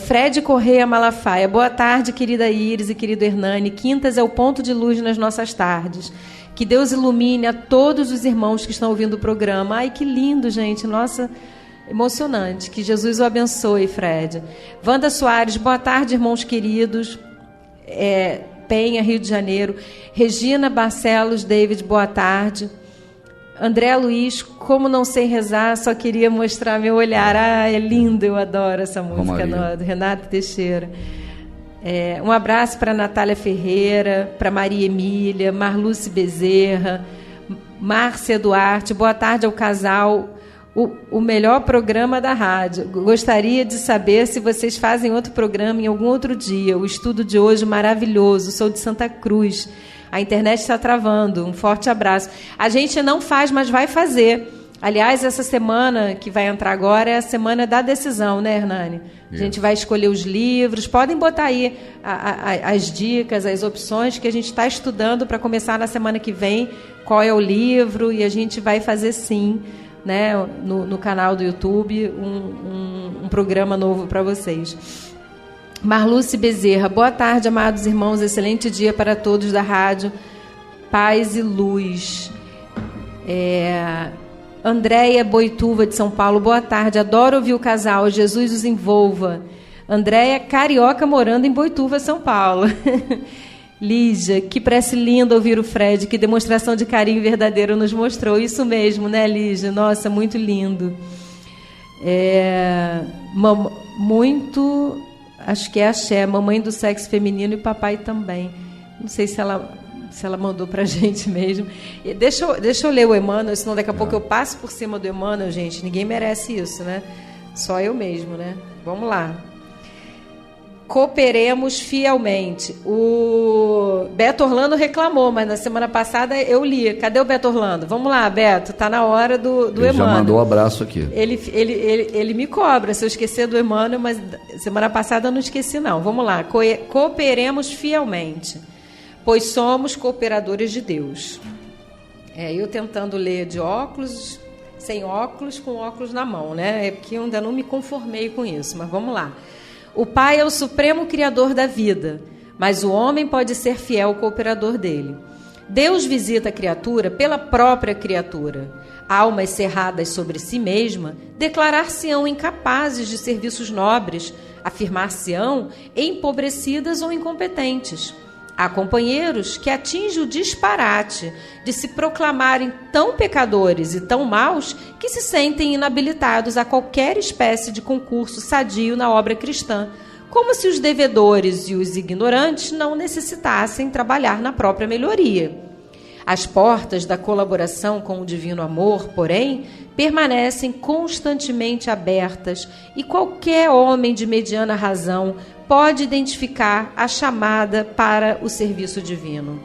Fred Correia Malafaia, boa tarde, querida Iris e querido Hernani. Quintas é o ponto de luz nas nossas tardes. Que Deus ilumine a todos os irmãos que estão ouvindo o programa. Ai, que lindo, gente, nossa... Emocionante. Que Jesus o abençoe, Fred. Wanda Soares, boa tarde, irmãos queridos. Penha, Rio de Janeiro. Regina Barcelos, David, boa tarde. André Luiz, como não sei rezar, só queria mostrar meu olhar. É lindo, eu adoro essa música do Renato Teixeira. Um abraço para Natália Ferreira, para Maria Emília, Marluce Bezerra, Márcia Duarte, boa tarde ao casal. O melhor programa da rádio. Gostaria de saber se vocês fazem outro programa em algum outro dia. O estudo de hoje maravilhoso. Sou de Santa Cruz. A internet está travando. Um forte abraço. A gente não faz, mas vai fazer. Aliás, essa semana que vai entrar agora é a semana da decisão, né, Hernani? A gente vai escolher os livros. Podem botar aí as dicas, as opções que a gente está estudando para começar na semana que vem. Qual é o livro? E a gente vai fazer, sim, né, no canal do YouTube, um programa novo para vocês. Marluce Bezerra, boa tarde, amados irmãos, excelente dia para todos da rádio, paz e luz. Andréia Boituva, de São Paulo, boa tarde, adoro ouvir o casal, Jesus os envolva. Andréia, carioca, morando em Boituva, São Paulo. Lígia, que prece linda ouvir o Fred, que demonstração de carinho verdadeiro nos mostrou. Isso mesmo, né, Lígia? Nossa, muito lindo. Muito, acho que é axé, mamãe do sexo feminino e papai também. Não sei se ela mandou pra gente mesmo. Deixa eu ler o Emmanuel, senão daqui a pouco eu passo por cima do Emmanuel, gente. Ninguém merece isso, né? Só eu mesmo, né? Vamos lá. Cooperemos fielmente. O Beto Orlando reclamou, mas na semana passada eu li. Cadê o Beto Orlando? Vamos lá, Beto. Está na hora do Emmanuel. Ele já mandou um abraço aqui. Ele me cobra se eu esquecer do Emmanuel, mas semana passada eu não esqueci, não. Vamos lá. Cooperemos fielmente, pois somos cooperadores de Deus. Eu tentando ler de óculos, sem óculos, com óculos na mão, né? É porque eu ainda não me conformei com isso, mas vamos lá. O Pai é o supremo criador da vida, mas o homem pode ser fiel cooperador dele. Deus visita a criatura pela própria criatura. Almas cerradas sobre si mesma declarar-se-ão incapazes de serviços nobres, afirmar-se-ão empobrecidas ou incompetentes. Há companheiros que atingem o disparate de se proclamarem tão pecadores e tão maus que se sentem inabilitados a qualquer espécie de concurso sadio na obra cristã, como se os devedores e os ignorantes não necessitassem trabalhar na própria melhoria. As portas da colaboração com o divino amor, porém, permanecem constantemente abertas e qualquer homem de mediana razão pode identificar a chamada para o serviço divino.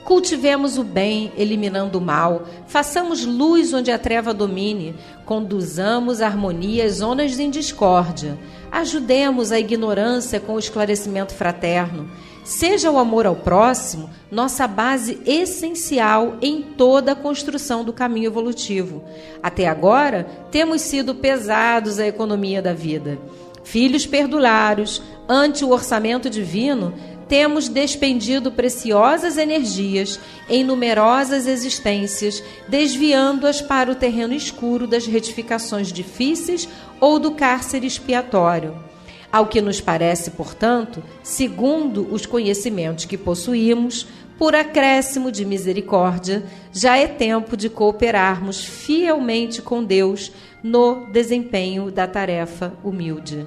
Cultivemos o bem, eliminando o mal, façamos luz onde a treva domine, conduzamos a harmonia às zonas de discórdia, ajudemos a ignorância com o esclarecimento fraterno. Seja o amor ao próximo nossa base essencial em toda a construção do caminho evolutivo. Até agora, temos sido pesados à economia da vida. Filhos perdulares, ante o orçamento divino, temos despendido preciosas energias em numerosas existências, desviando-as para o terreno escuro das retificações difíceis ou do cárcere expiatório. Ao que nos parece, portanto, segundo os conhecimentos que possuímos, por acréscimo de misericórdia, já é tempo de cooperarmos fielmente com Deus no desempenho da tarefa humilde.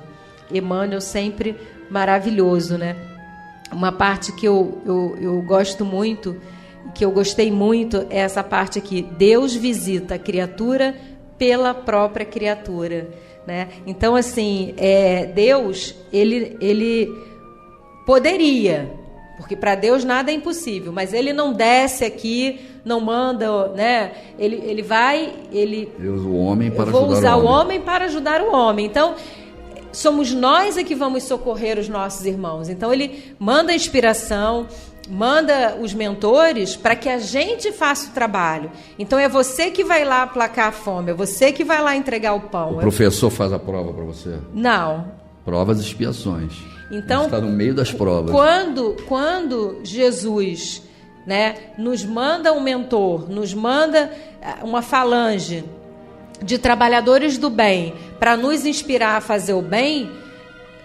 Emmanuel sempre maravilhoso, né? Uma parte que eu gosto muito, que eu gostei muito, é essa parte aqui. Deus visita a criatura pela própria criatura. Né? Então, assim, Deus, ele poderia, porque para Deus nada é impossível, mas ele não desce aqui, não manda, né? Ele vai, Deus, o homem para vou ajudar usar o homem para ajudar o homem. Então, somos nós que vamos socorrer os nossos irmãos. Então, ele manda a inspiração, manda os mentores para que a gente faça o trabalho. Então é você que vai lá aplacar a fome, é você que vai lá entregar o pão. O professor faz a prova para você? Não. Provas e expiações. Então, está no meio das provas. Quando Jesus, né, nos manda um mentor, nos manda uma falange de trabalhadores do bem para nos inspirar a fazer o bem,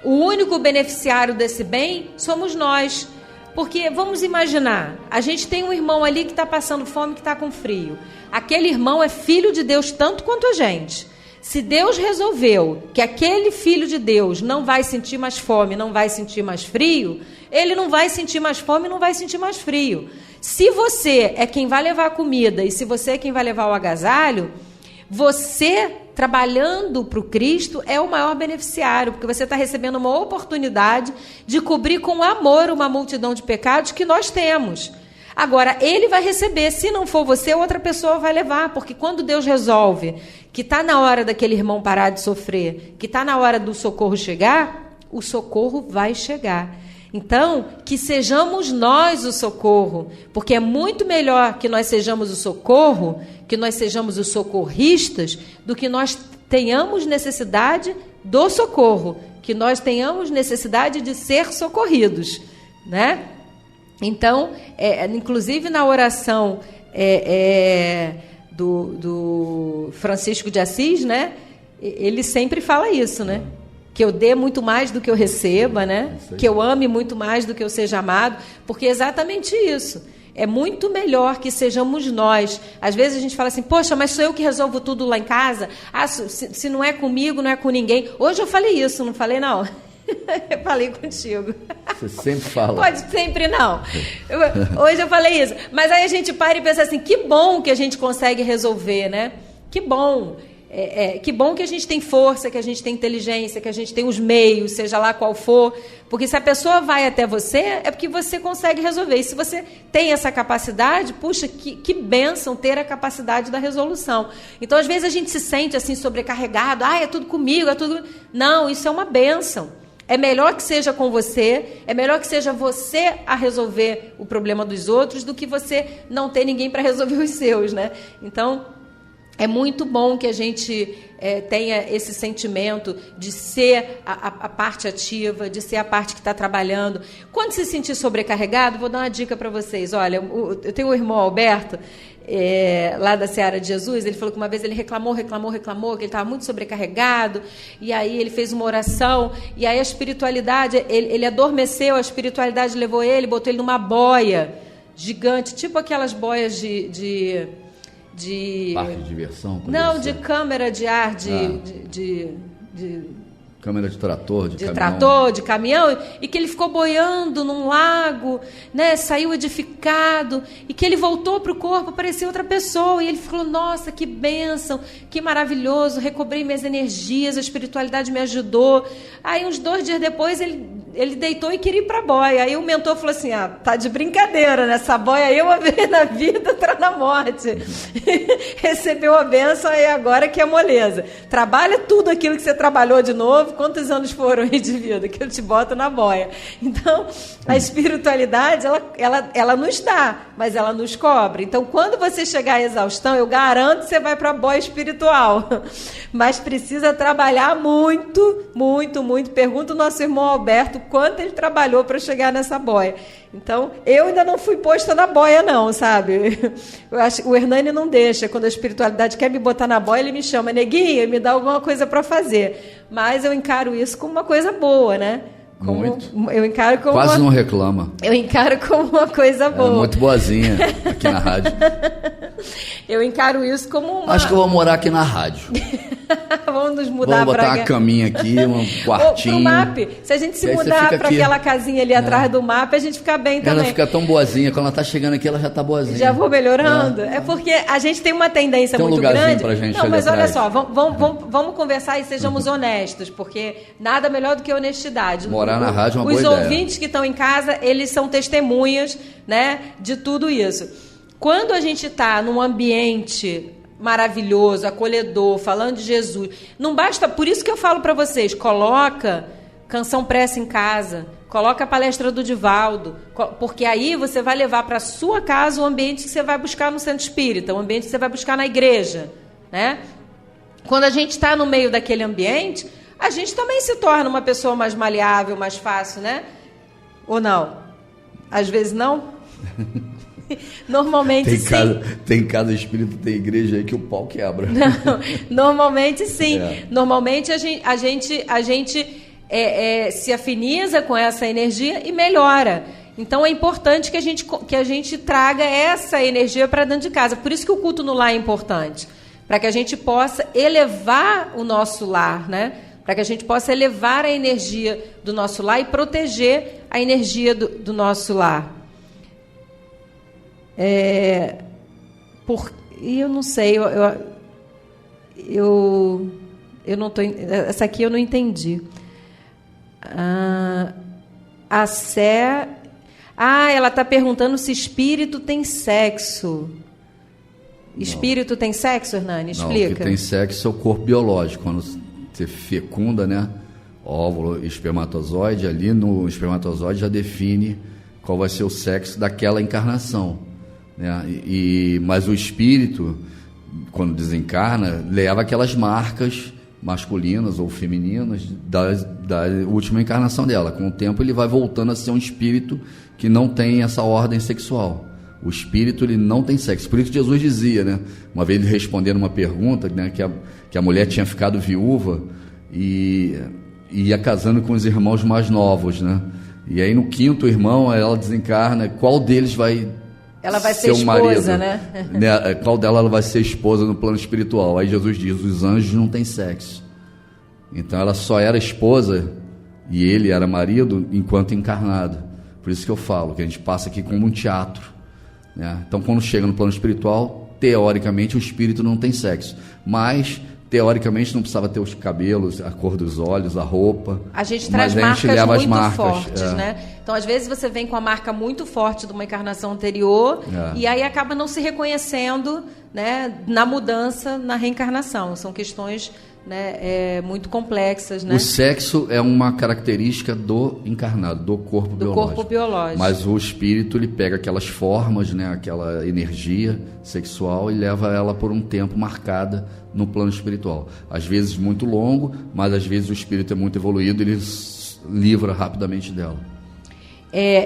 o único beneficiário desse bem somos nós. Porque, vamos imaginar, a gente tem um irmão ali que está passando fome, que está com frio. Aquele irmão é filho de Deus tanto quanto a gente. Se Deus resolveu que aquele filho de Deus não vai sentir mais fome, não vai sentir mais frio, ele não vai sentir mais fome, não vai sentir mais frio. Se você é quem vai levar a comida e se você é quem vai levar o agasalho, você, trabalhando para o Cristo, é o maior beneficiário, porque você está recebendo uma oportunidade de cobrir com amor uma multidão de pecados que nós temos. Agora, ele vai receber, se não for você, outra pessoa vai levar, porque quando Deus resolve que está na hora daquele irmão parar de sofrer, que está na hora do socorro chegar, o socorro vai chegar. Então, que sejamos nós o socorro, porque é muito melhor que nós sejamos o socorro, que nós sejamos os socorristas, do que nós tenhamos necessidade do socorro, que nós tenhamos necessidade de ser socorridos, né? Então, inclusive na oração do Francisco de Assis, né? Ele sempre fala isso, né? Que eu dê muito mais do que eu receba, né? Que eu ame muito mais do que eu seja amado, porque é exatamente isso. É muito melhor que sejamos nós. Às vezes a gente fala assim, poxa, mas sou eu que resolvo tudo lá em casa? Ah, se não é comigo, não é com ninguém. Hoje eu falei isso, não falei não? Eu falei contigo. Você sempre fala. Pode sempre não. Hoje eu falei isso. Mas aí a gente para e pensa assim, que bom que a gente consegue resolver, né? Que bom. Que bom que a gente tem força, que a gente tem inteligência, que a gente tem os meios, seja lá qual for. Porque se a pessoa vai até você, é porque você consegue resolver. E se você tem essa capacidade, puxa, que bênção ter a capacidade da resolução. Então, às vezes, a gente se sente assim sobrecarregado. Ah, é tudo comigo, é tudo... Não, isso é uma bênção. É melhor que seja com você, é melhor que seja você a resolver o problema dos outros do que você não ter ninguém para resolver os seus, né? Então... É muito bom que a gente tenha esse sentimento de ser a parte ativa, de ser a parte que está trabalhando. Quando se sentir sobrecarregado, vou dar uma dica para vocês. Olha, eu tenho o irmão Alberto, lá da Seara de Jesus. Ele falou que uma vez ele reclamou, que ele estava muito sobrecarregado, e aí ele fez uma oração, e aí a espiritualidade, ele adormeceu, a espiritualidade levou ele, botou ele numa boia gigante, tipo aquelas boias de parque de diversão? Não, de câmera de ar, câmera de trator, de caminhão. Trator, de caminhão, e que ele ficou boiando num lago, né, saiu edificado, e que ele voltou para o corpo, parecia outra pessoa, e ele falou, nossa, que bênção, que maravilhoso, recobrei minhas energias, a espiritualidade me ajudou. Aí, uns 2 dias depois, ele deitou e queria ir para a boia. Aí o mentor falou assim, tá de brincadeira, nessa boia aí uma vez na vida, outra na morte. Recebeu a bênção e agora que é moleza. Trabalha tudo aquilo que você trabalhou de novo. Quantos anos foram aí de vida? Que eu te boto na boia. Então, a espiritualidade, ela nos dá, mas ela nos cobra. Então, quando você chegar à exaustão, eu garanto que você vai para a boia espiritual. Mas precisa trabalhar muito, muito, muito. Pergunta o nosso irmão Alberto quanto ele trabalhou para chegar nessa boia. Então, eu ainda não fui posta na boia, não, sabe? Eu acho, o Hernani não deixa. Quando a espiritualidade quer me botar na boia, ele me chama, neguinha, me dá alguma coisa para fazer. Mas eu encaro isso como uma coisa boa, né? Muito. Eu encaro como quase não reclama. Eu encaro como uma coisa boa. Muito boazinha aqui na rádio. Eu encaro isso como uma... Acho que eu vou morar aqui na rádio. Vamos nos mudar para... Vamos botar uma caminha aqui, um quartinho. Pro MAP. Se a gente se mudar para aquela casinha ali atrás do MAP, a gente fica bem também. Ela fica tão boazinha. Quando ela está chegando aqui, ela já está boazinha. Já vou melhorando. É porque a gente tem uma tendência muito grande. Pra gente. Não, mas olha só, vamos conversar e sejamos honestos, porque nada melhor do que honestidade. Morar na rádio é uma boa ideia. Os ouvintes ideia. que estão em casa, eles são testemunhas, né, de tudo isso. Quando a gente está num ambiente maravilhoso, acolhedor, falando de Jesus, não basta, por isso que eu falo para vocês, coloca canção prece em casa, coloca a palestra do Divaldo, porque aí você vai levar para sua casa o ambiente que você vai buscar no centro espírita, o ambiente que você vai buscar na igreja, né? Quando a gente está no meio daquele ambiente, a gente também se torna uma pessoa mais maleável, mais fácil, né? Ou não? Às vezes não? Normalmente sim. Tem casa espírita, tem igreja aí que o pau quebra. Não, normalmente sim. Normalmente a gente se afiniza com essa energia e melhora. Então é importante que a gente traga essa energia para dentro de casa. Por isso que o culto no lar é importante. Para que a gente possa elevar o nosso lar, né? Para que a gente possa elevar a energia do nosso lar e proteger a energia do nosso lar. E eu não sei, eu não tô, essa aqui eu não entendi. A Sé, ela está perguntando se espírito tem sexo. Espírito tem sexo, Hernani? Explica. Não, o que tem sexo é o corpo biológico. Quando você fecunda, né, óvulo e espermatozoide, ali no espermatozoide já define qual vai ser o sexo daquela encarnação, né? Mas o espírito, quando desencarna, leva aquelas marcas masculinas ou femininas da última encarnação dela. Com o tempo ele vai voltando a ser um espírito que não tem essa ordem sexual. O espírito, ele não tem sexo. Por isso que Jesus dizia, né? Uma vez ele respondendo uma pergunta, né, que a mulher tinha ficado viúva e ia casando com os irmãos mais novos, né? E aí no 5º irmão ela desencarna. Qual deles vai... Ela vai ser esposa, marido, né? Qual dela ela vai ser esposa no plano espiritual? Aí Jesus diz, os anjos não têm sexo. Então ela só era esposa e ele era marido enquanto encarnado. Por isso que eu falo, que a gente passa aqui como um teatro, né? Então quando chega no plano espiritual, teoricamente o espírito não tem sexo. Mas, teoricamente, não precisava ter os cabelos, a cor dos olhos, a roupa. A gente traz marcas muito fortes, né? Então, às vezes, você vem com a marca muito forte de uma encarnação anterior e aí acaba não se reconhecendo, né, na mudança, na reencarnação. São questões né, muito complexas, né? O sexo é uma característica do encarnado, do corpo biológico. Mas o espírito, ele pega aquelas formas, né, aquela energia sexual e leva ela por um tempo marcada no plano espiritual. Às vezes muito longo, mas às vezes o espírito é muito evoluído, ele livra rapidamente dela.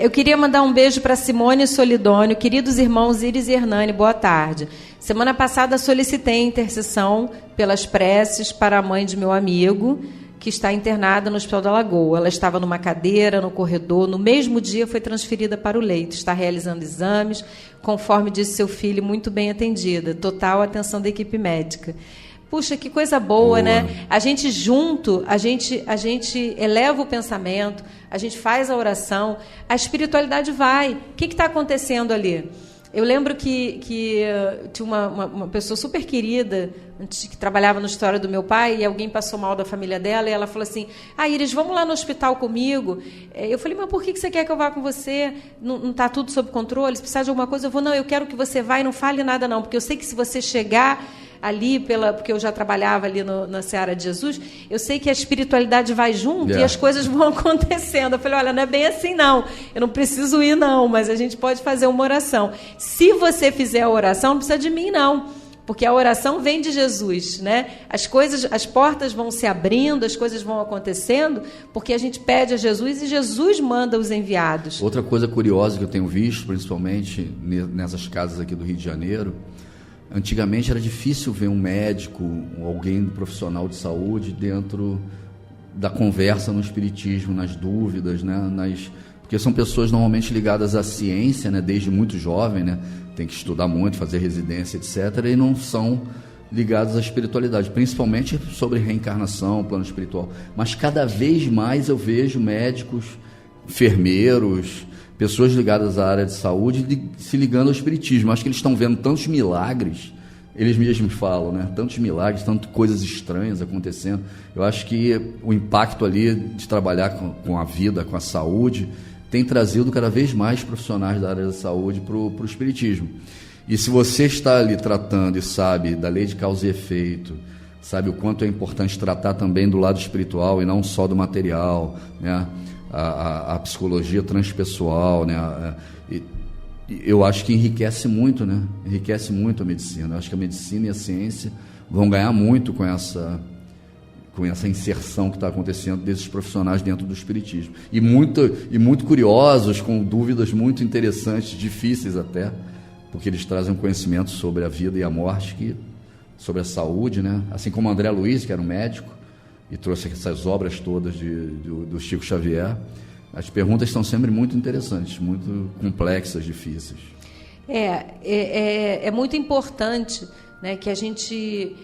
Eu queria mandar um beijo para Simone Solidônio, queridos irmãos Iris e Hernani, boa tarde. Semana passada solicitei intercessão pelas preces para a mãe de meu amigo, que está internada no Hospital da Lagoa. Ela estava numa cadeira, no corredor, no mesmo dia foi transferida para o leito, está realizando exames, conforme disse seu filho, muito bem atendida, total atenção da equipe médica. Puxa, que coisa boa, né? A gente junto, a gente eleva o pensamento, a gente faz a oração, a espiritualidade vai. O que está acontecendo ali? Eu lembro que tinha uma pessoa super querida, que trabalhava no escritório do meu pai, e alguém passou mal da família dela, e ela falou assim, Iris, vamos lá no hospital comigo? Eu falei, mas por que você quer que eu vá com você? Não está tudo sob controle? Se precisar de alguma coisa, eu vou, não, eu quero que você vá e não fale nada não, porque eu sei que se você chegar ali, porque eu já trabalhava ali na Seara de Jesus, eu sei que a espiritualidade vai junto e as coisas vão acontecendo. Eu falei, olha, não é bem assim não, eu não preciso ir não, mas a gente pode fazer uma oração. Se você fizer a oração, não precisa de mim não, porque a oração vem de Jesus, né? As portas vão se abrindo, as coisas vão acontecendo, porque a gente pede a Jesus e Jesus manda os enviados. Outra coisa curiosa que eu tenho visto, principalmente nessas casas aqui do Rio de Janeiro, antigamente era difícil ver um médico, alguém profissional de saúde dentro da conversa no espiritismo, nas dúvidas, né? Porque são pessoas normalmente ligadas à ciência, né? Desde muito jovem, né? Tem que estudar muito, fazer residência, etc. E não são ligados à espiritualidade, principalmente sobre reencarnação, plano espiritual. Mas cada vez mais eu vejo médicos, enfermeiros, pessoas ligadas à área de saúde se ligando ao espiritismo. Acho que eles estão vendo tantos milagres, eles mesmos falam, né? Tantos milagres, tantas coisas estranhas acontecendo. Eu acho que o impacto ali de trabalhar com a vida, com a saúde, tem trazido cada vez mais profissionais da área da saúde para o espiritismo. E se você está ali tratando e sabe da lei de causa e efeito, sabe o quanto é importante tratar também do lado espiritual e não só do material, né? A psicologia transpessoal, né? Eu acho que enriquece muito, né? Enriquece muito a medicina. Eu acho que a medicina e a ciência vão ganhar muito com essa inserção que está acontecendo desses profissionais dentro do espiritismo. E muito curiosos, com dúvidas muito interessantes, difíceis até, porque eles trazem um conhecimento sobre a vida e a morte, sobre a saúde, né? Assim como André Luiz, que era um médico, e trouxe essas obras todas do Chico Xavier. As perguntas são sempre muito interessantes, muito complexas, difíceis. É muito importante, né, que a gente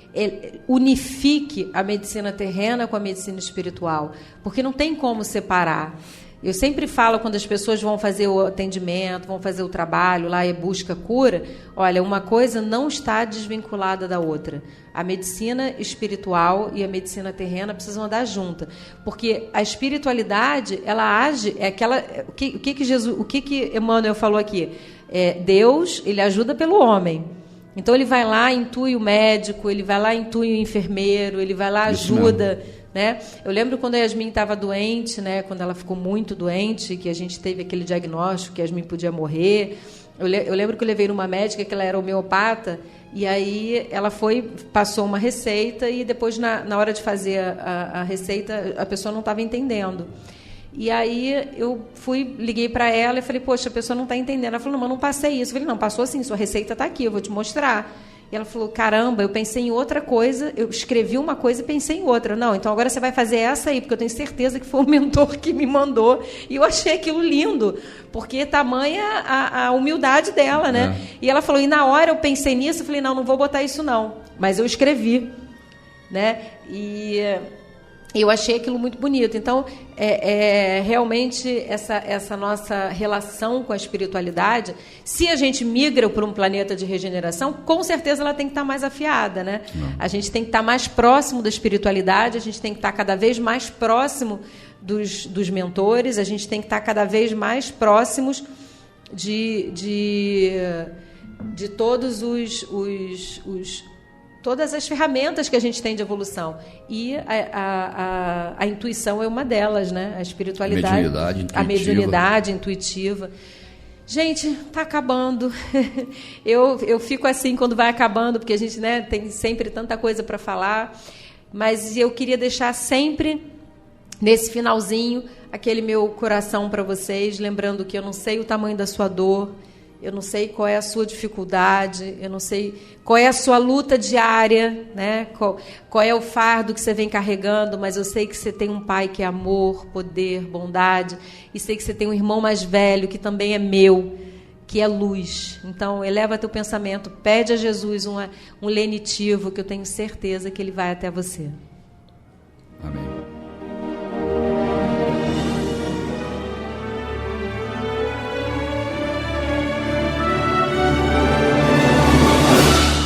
unifique a medicina terrena com a medicina espiritual, porque não tem como separar. Eu sempre falo, quando as pessoas vão fazer o atendimento, vão fazer o trabalho lá e busca cura, olha, uma coisa não está desvinculada da outra. A medicina espiritual e a medicina terrena precisam andar juntas, porque a espiritualidade, ela age, o que Emmanuel falou aqui? Deus, ele ajuda pelo homem. Então ele vai lá, intui o médico, ele vai lá, intui o enfermeiro, ele vai lá, ajuda, né? Eu lembro quando a Yasmin estava doente, né? Quando ela ficou muito doente, que a gente teve aquele diagnóstico que a Yasmin podia morrer. Eu lembro que eu levei numa médica que ela era homeopata, e aí ela passou uma receita, e depois, na hora de fazer a receita, a pessoa não estava entendendo. E aí eu liguei para ela e falei, poxa, a pessoa não está entendendo. Ela falou, não, mas não passei isso. Eu falei, não, passou sim, sua receita está aqui, eu vou te mostrar. E ela falou, caramba, eu pensei em outra coisa, eu escrevi uma coisa e pensei em outra. Não, então agora você vai fazer essa aí, porque eu tenho certeza que foi o mentor que me mandou. E eu achei aquilo lindo, porque tamanha a humildade dela, né? E ela falou, e na hora eu pensei nisso, eu falei, não vou botar isso não. Mas eu escrevi, né? E eu achei aquilo muito bonito. Então, realmente, essa nossa relação com a espiritualidade, se a gente migra para um planeta de regeneração, com certeza ela tem que estar mais afiada, né? A gente tem que estar mais próximo da espiritualidade, a gente tem que estar cada vez mais próximo dos mentores, a gente tem que estar cada vez mais próximos de todos todas as ferramentas que a gente tem de evolução. E a intuição é uma delas, né? A espiritualidade, a mediunidade intuitiva. Gente, está acabando. Eu fico assim quando vai acabando, porque a gente, né, tem sempre tanta coisa para falar. Mas eu queria deixar sempre, nesse finalzinho, aquele meu coração para vocês, lembrando que eu não sei o tamanho da sua dor, eu não sei qual é a sua dificuldade, eu não sei qual é a sua luta diária, né? Qual é o fardo que você vem carregando, mas eu sei que você tem um pai que é amor, poder, bondade, e sei que você tem um irmão mais velho, que também é meu, que é luz. Então, eleva teu pensamento, pede a Jesus um lenitivo, que eu tenho certeza que ele vai até você. Amém.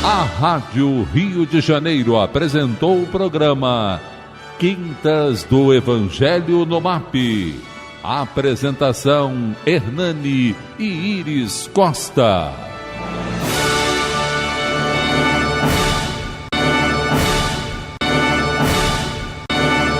A Rádio Rio de Janeiro apresentou o programa Quintas do Evangelho no MAP. Apresentação: Hernani e Iris Costa.